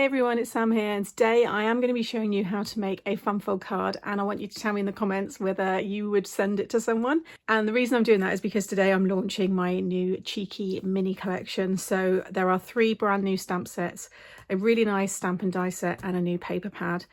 Hey everyone, it's Sam here, and today I am going to be showing you how to make a fun fold card, and I want you to tell me in the comments whether you would send it to someone. And the reason I'm doing that is because today I'm launching my new cheeky mini collection. So there are 3 brand new stamp sets, a really nice stamp and die set, and a new paper pad.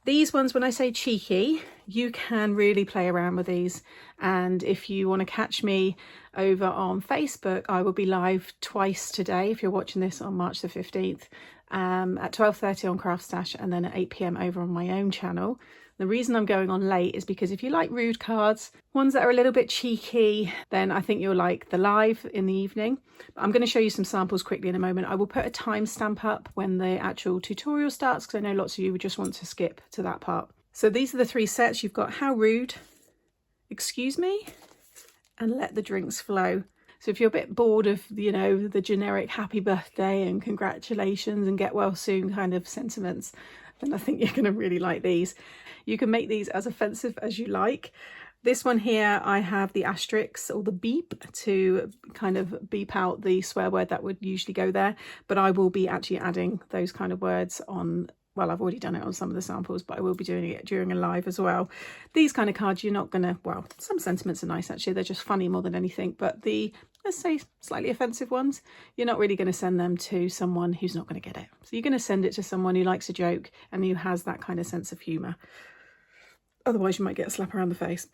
These ones, when I say cheeky, you can really play around with these. And if you want to catch me over on Facebook, I will be live twice today if you're watching this on March the 15th. At 12:30 on Craft Stash, and then at 8 PM over on my own channel. The reason I'm going on late is because if you like rude cards, ones that are a little bit cheeky, then I think you'll like the live in the evening. But I'm going to show you some samples quickly in a moment. I will put a timestamp up when the actual tutorial starts, because I know lots of you would just want to skip to that part. So these are the 3 sets. You've got How Rude, Excuse Me, and Let the Drinks Flow. So if you're a bit bored of, you know, the generic happy birthday and congratulations and get well soon kind of sentiments, then I think you're going to really like these. You can make these as offensive as you like. This one here, I have the asterisk or the beep to kind of beep out the swear word that would usually go there. But I will be actually adding those kind of words on. Well, I've already done it on some of the samples, but I will be doing it during a live as well. These kind of cards, you're not going to, well, some sentiments are nice actually. They're just funny more than anything. But the, let's say, slightly offensive ones, you're not really going to send them to someone who's not going to get it. So you're going to send it to someone who likes a joke and who has that kind of sense of humour. Otherwise, you might get a slap around the face.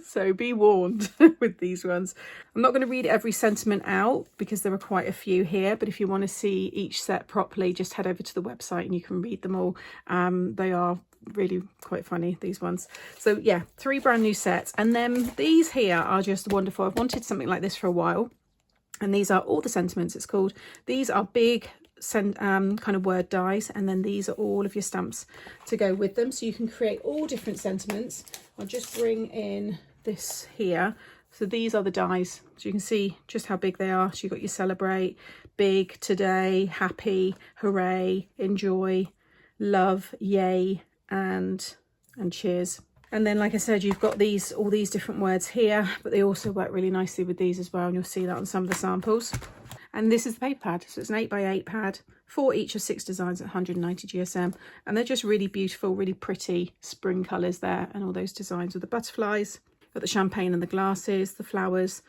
So be warned with these ones. I'm not going to read every sentiment out because there are quite a few here, but if you want to see each set properly, just head over to the website and you can read them all. They are really quite funny, these ones. So yeah, 3 brand new sets. And then these here are just wonderful. I've wanted something like this for a while. And these are all the sentiments, it's called. These are big kind of word dies, and then these are all of your stamps to go with them, so you can create all different sentiments. I'll just bring in this here. So these are the dies, so you can see just how big they are. So you've got your celebrate, big, today, happy, hooray, enjoy, love, yay, and cheers. And then, like I said, you've got these, all these different words here, but they also work really nicely with these as well, and you'll see that on some of the samples. And this is the paper pad, so it's an 8x8 pad, 4 each of 6 designs at 190 GSM, and they're just really beautiful, really pretty spring colours there, and all those designs with the butterflies, got the champagne and the glasses, the flowers,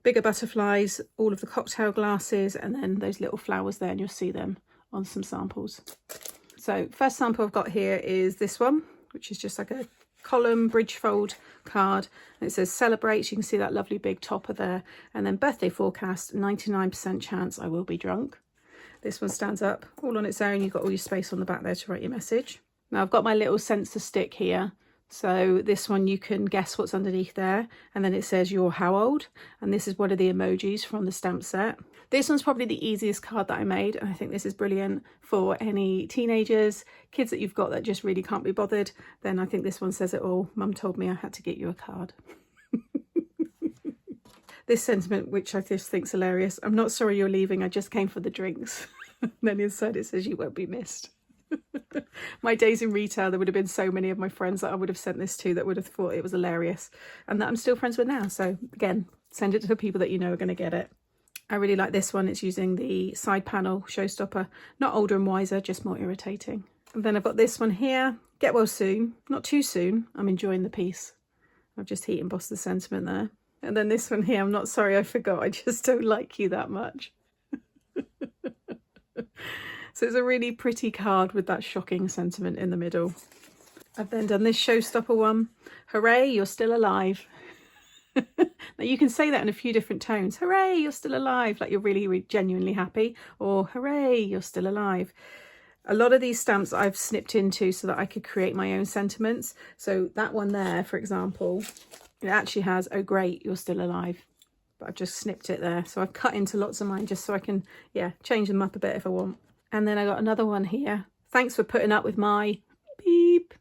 bigger butterflies, all of the cocktail glasses, and then those little flowers there, and you'll see them on some samples. So first sample I've got here is this one, which is just like a column bridge fold card, and it says celebrate. So you can see that lovely big topper there, and then birthday forecast, 99% chance I will be drunk. This one stands up all on its own. You've got all your space on the back there to write your message. Now I've got my little sensor stick here, so this one you can guess what's underneath there, and then it says you're how old, and this is one of the emojis from the stamp set. This one's probably the easiest card that I made, and I think this is brilliant for any teenagers, kids that you've got that just really can't be bothered. Then I think this one says it all. Mum told me I had to get you a card. This sentiment, which I just think's hilarious: I'm not sorry you're leaving, I just came for the drinks. And then inside it says you won't be missed. My days in retail, there would have been so many of my friends that I would have sent this to that would have thought it was hilarious, and that I'm still friends with now. So again, send it to the people that you know are going to get it. I really like this one. It's using the side panel showstopper, not older and wiser, just more irritating. And then I've got this one here, get well soon, not too soon, I'm enjoying the piece. I've just heat embossed the sentiment there. And then this one here, I'm not sorry I forgot, I just don't like you that much. So it's a really pretty card with that shocking sentiment in the middle. I've then done this showstopper one, hooray, you're still alive. Now you can say that in a few different tones. Hooray, you're still alive, like you're really, really genuinely happy, or hooray, you're still alive. A lot of these stamps I've snipped into so that I could create my own sentiments. So that one there, for example, it actually has, oh great, you're still alive. But I've just snipped it there. So I've cut into lots of mine just so I can, yeah, change them up a bit if I want. And then I got another one here. Thanks for putting up with my beep.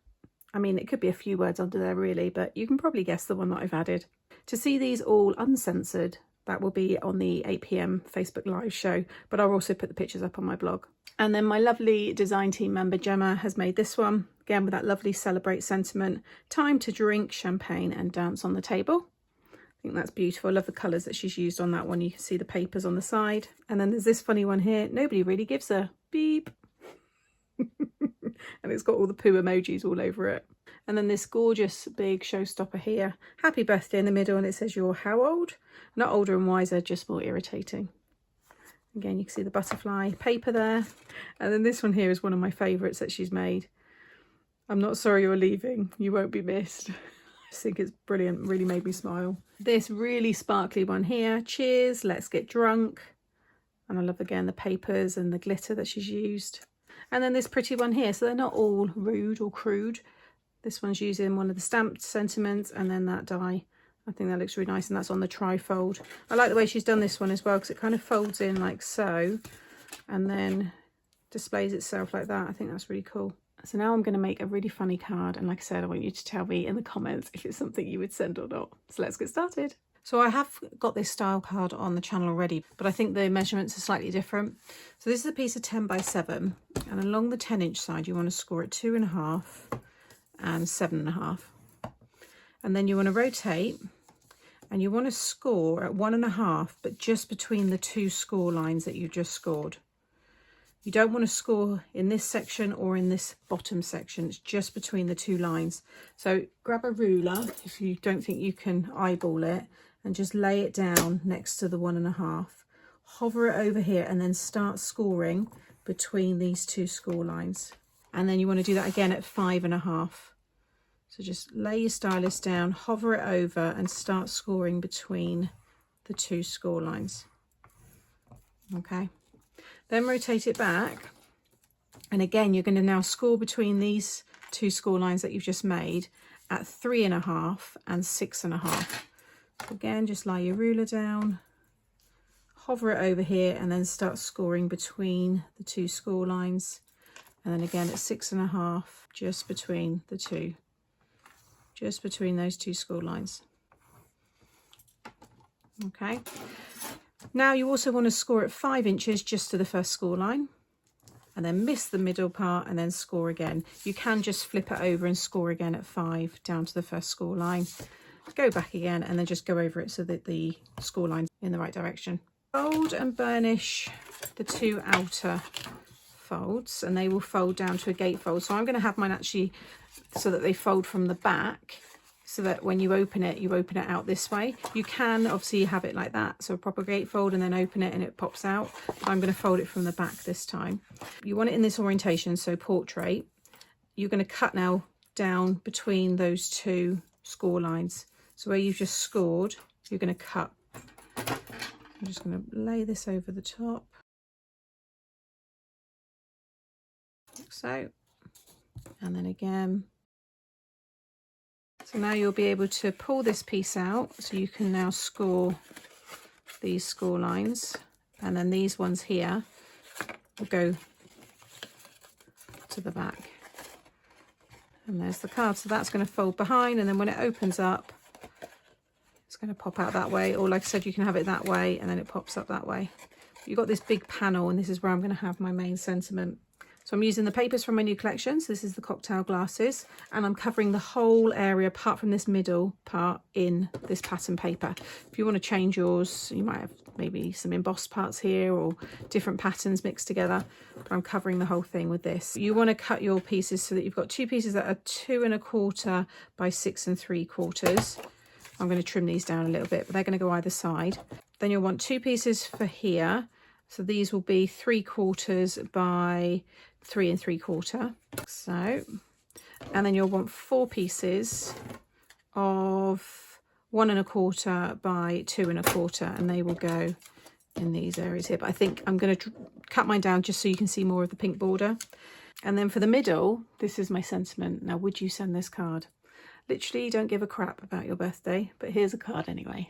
I mean, it could be a few words under there really, but you can probably guess the one that I've added. To see these all uncensored, that will be on the 8 PM Facebook live show, but I'll also put the pictures up on my blog. And then my lovely design team member Gemma has made this one, again with that lovely celebrate sentiment, time to drink champagne and dance on the table. I think that's beautiful. I love the colours that she's used on that one. You can see the papers on the side. And then there's this funny one here, nobody really gives a beep. and it's got all the poo emojis all over it. And then this gorgeous big showstopper here, happy birthday in the middle, and it says you're how old? Not older and wiser, just more irritating. Again, you can see the butterfly paper there. And then this one here is one of my favourites that she's made. I'm not sorry you're leaving, you won't be missed. I just think it's brilliant, really made me smile. This really sparkly one here, cheers, let's get drunk. And I love again the papers and the glitter that she's used. And then this pretty one here, so they're not all rude or crude. This one's using one of the stamped sentiments and then that die. I think that looks really nice, and that's on the tri-fold. I like the way she's done this one as well, because it kind of folds in like so and then displays itself like that. I think that's really cool. So now I'm going to make a really funny card, and like I said, I want you to tell me in the comments if it's something you would send or not. So let's get started. So I have got this style card on the channel already, but I think the measurements are slightly different. So this is a piece of 10 by 7, and along the 10-inch side you want to score at 2.5 and 7.5. And then you want to rotate and you want to score at 1.5, but just between the two score lines that you just scored. You don't want to score in this section or in this bottom section. It's just between the two lines. So grab a ruler if you don't think you can eyeball it, and just lay it down next to the 1.5. Hover it over here and then start scoring between these two score lines. And then you want to do that again at 5.5. So just lay your stylus down, hover it over and start scoring between the two score lines. Okay, then rotate it back. And again, you're going to now score between these two score lines that you've just made at 3.5 and 6.5. So again, just lie your ruler down, hover it over here and then start scoring between the two score lines. And then again at 6.5, just between the two. Just between those two score lines. Okay, now you also want to score at 5 inches just to the first score line, and then miss the middle part and then score again. You can just flip it over and score again at 5 down to the first score line, go back again and then just go over it so that the score line's in the right direction. Fold and burnish the two outer folds, and they will fold down to a gatefold. So I'm going to have mine actually so that they fold from the back, so that when you open it out this way. You can obviously have it like that, so a proper gatefold, and then open it and it pops out. But I'm going to fold it from the back this time. You want it in this orientation, so portrait. You're going to cut now down between those two score lines. So where you've just scored, you're going to cut. I'm just going to lay this over the top. Like so. And then again. So now you'll be able to pull this piece out, so you can now score these score lines, and then these ones here will go to the back. And there's the card, so that's going to fold behind, and then when it opens up, it's going to pop out that way, or like I said, you can have it that way and then it pops up that way. You've got this big panel, and this is where I'm going to have my main sentiment. So I'm using the papers from my new collection. So this is the cocktail glasses, and I'm covering the whole area apart from this middle part in this pattern paper. If you want to change yours, you might have maybe some embossed parts here or different patterns mixed together, but I'm covering the whole thing with this. You want to cut your pieces so that you've got two pieces that are 2.25 by 6 3/4. I'm going to trim these down a little bit, but they're going to go either side. Then you'll want two pieces for here. So these will be 3/4 by 3 3/4. So, and then you'll want 4 pieces of 1.25 by 2 1/4, and they will go in these areas here. But I think I'm going to cut mine down just so you can see more of the pink border. And then for the middle, this is my sentiment. Now, would you send this card? Literally, don't give a crap about your birthday, but here's a card anyway.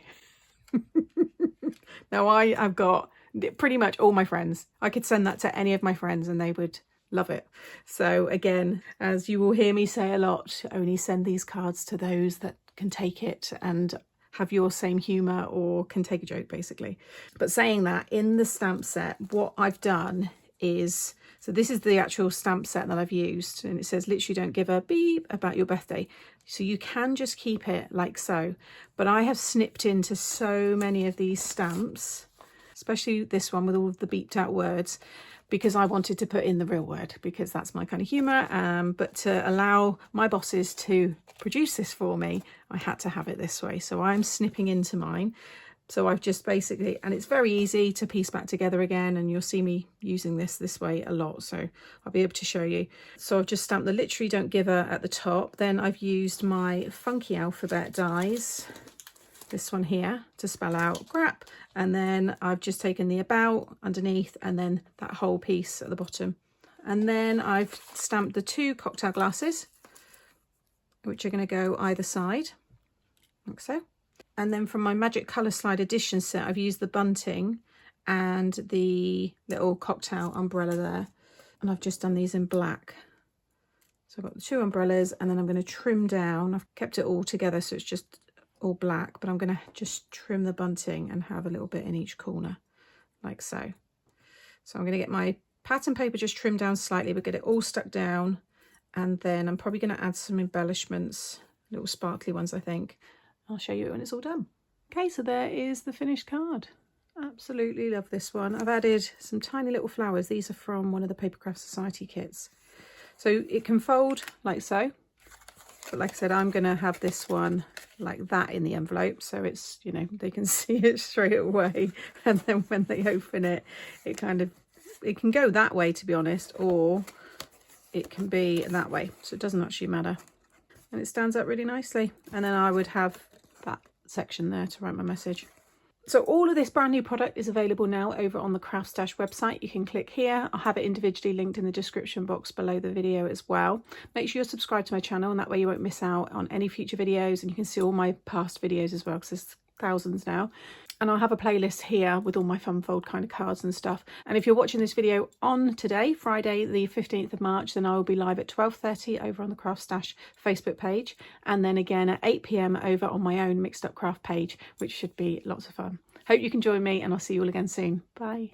Now, I've got pretty much all my friends. I could send that to any of my friends and they would love it. So again, as you will hear me say a lot, only send these cards to those that can take it and have your same humour or can take a joke, basically. But saying that, in the stamp set, what I've done is, so this is the actual stamp set that I've used, and it says literally don't give a beep about your birthday. So you can just keep it like so, but I have snipped into so many of these stamps, especially this one with all of the beeped out words, because I wanted to put in the real word, because that's my kind of humour. But to allow my bosses to produce this for me, I had to have it this way. So I'm snipping into mine. So I've just basically, and it's very easy to piece back together again, and you'll see me using this way a lot, so I'll be able to show you. So I've just stamped the Literally Don't Give a at the top. Then I've used my funky alphabet dies, this one here, to spell out crap, and then I've just taken the about underneath and then that whole piece at the bottom. And then I've stamped the 2 cocktail glasses, which are going to go either side, like so. And then from my Magic Colour Slide Edition set, I've used the bunting and the little cocktail umbrella there. And I've just done these in black. So I've got the 2 umbrellas, and then I'm going to trim down. I've kept it all together so it's just all black, but I'm going to just trim the bunting and have a little bit in each corner, like so. So I'm going to get my pattern paper just trimmed down slightly, but get it all stuck down. And then I'm probably going to add some embellishments, little sparkly ones, I think. I'll show you when it's all done. Okay, so there is the finished card. Absolutely love this one. I've added some tiny little flowers. These are from one of the Papercraft Society kits. So it can fold like so. But like I said, I'm going to have this one like that in the envelope. So it's, you know, they can see it straight away. And then when they open it, it can go that way, to be honest, or it can be that way. So it doesn't actually matter. And it stands up really nicely. And then I would have that section there to write my message. So all of this brand new product is available now over on the Craft Stash website. You can click here. I'll have it individually linked in the description box below the video as well. Make sure you're subscribed to my channel, and that way you won't miss out on any future videos, and you can see all my past videos as well, because there's thousands now. And I'll have a playlist here with all my fun fold kind of cards and stuff. And if you're watching this video on today, Friday the 15th of March, then I will be live at 12:30 over on the Craft Stash Facebook page, and then again at 8 PM over on my own Mixed Up Craft page, which should be lots of fun. Hope you can join me, and I'll see you all again soon. Bye.